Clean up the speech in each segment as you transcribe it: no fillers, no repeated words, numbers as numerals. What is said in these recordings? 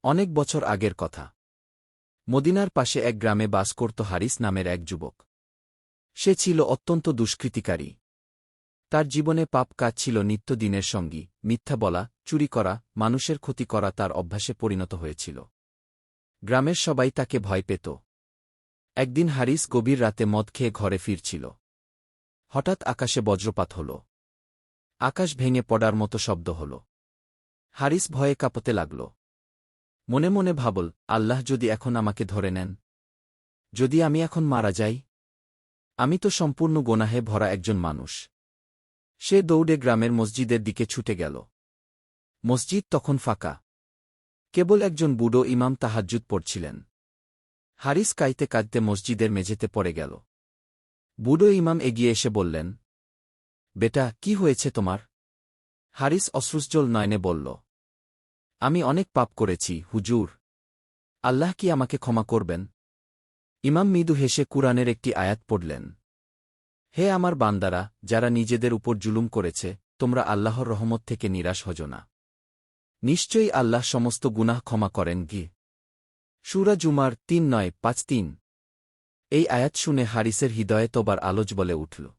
অনেক বছর আগের কথা। মদিনার পাশে এক গ্রামে বাস করত হারিস নামের এক যুবক। সে ছিল অত্যন্ত দুষ্কৃতিকারী। তার জীবনে পাপ কাজ ছিল নিত্যদিনের সঙ্গী, মিথ্যা বলা, চুরি করা, মানুষের ক্ষতি করা তার অভ্যাসে পরিণত হয়েছিল। গ্রামের সবাই তাকে ভয় পেত। একদিন হারিস গভীর রাতে মদ খেয়ে ঘরে ফিরছিল। হঠাৎ আকাশে বজ্রপাত হল। আকাশ ভেঙে পড়ার মতো শব্দ হল। হারিস ভয়ে কাঁপতে লাগল। মনে মনে ভাবল, আল্লাহ যদি এখন আমাকে ধরে নেন, যদি আমি এখন মারা যাই, আমি তো সম্পূর্ণ গোনাহে ভরা একজন মানুষ। সে দৌড়ে গ্রামের মসজিদের দিকে ছুটে গেল। মসজিদ তখন ফাঁকা। কেবল একজন বুড়ো ইমাম তাহাজ্জুদ পড়ছিলেন। হারিস কাঁদতে কাঁদতে মসজিদের মেঝেতে পড়ে গেল। বুড়ো ইমাম এগিয়ে এসে বললেন, বেটা, কি হয়েছে তোমার? হারিস অশ্রুজ্জ্বল নয়নে বলল, আমি অনেক পাপ করেছি, হুজুর। আল্লাহ কি আমাকে ক্ষমা করবেন? ইমাম মৃদু হেসে কুরআনের একটি আয়াত পড়লেন, হে আমার বান্দারা, যারা নিজেদের উপর জুলুম করেছে, তোমরা আল্লাহর রহমত থেকে নিরাশ হজো না। নিশ্চয়ই আল্লাহ সমস্ত গুনাহ ক্ষমা করেন। সূরা জুমার ৩:৯-৫-৩। এই আয়াত শুনে হারিসের হৃদয়ে তোবার আলোচ বলে উঠল।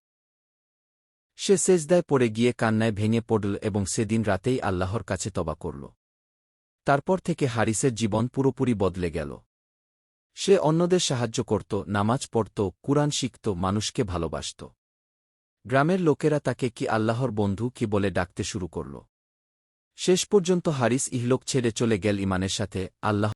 সে সেজদায় পড়ে গিয়ে কান্নায় ভেঙে পড়ল এবং সেদিন রাতেই আল্লাহর কাছে তওবা করল। তারপর থেকে হারিসের জীবন পুরোপুরি বদলে গেল। সে অন্যদের সাহায্য করত, নামাজ পড়ত, কুরআন শিখত, মানুষকে ভালোবাসত। গ্রামের লোকেরা তাকে কি আল্লাহর বন্ধু কি বলে ডাকতে শুরু করল। শেষ পর্যন্ত হারিস ইহলোক ছেড়ে চলে গেল ইমানের সাথে। আল্লাহ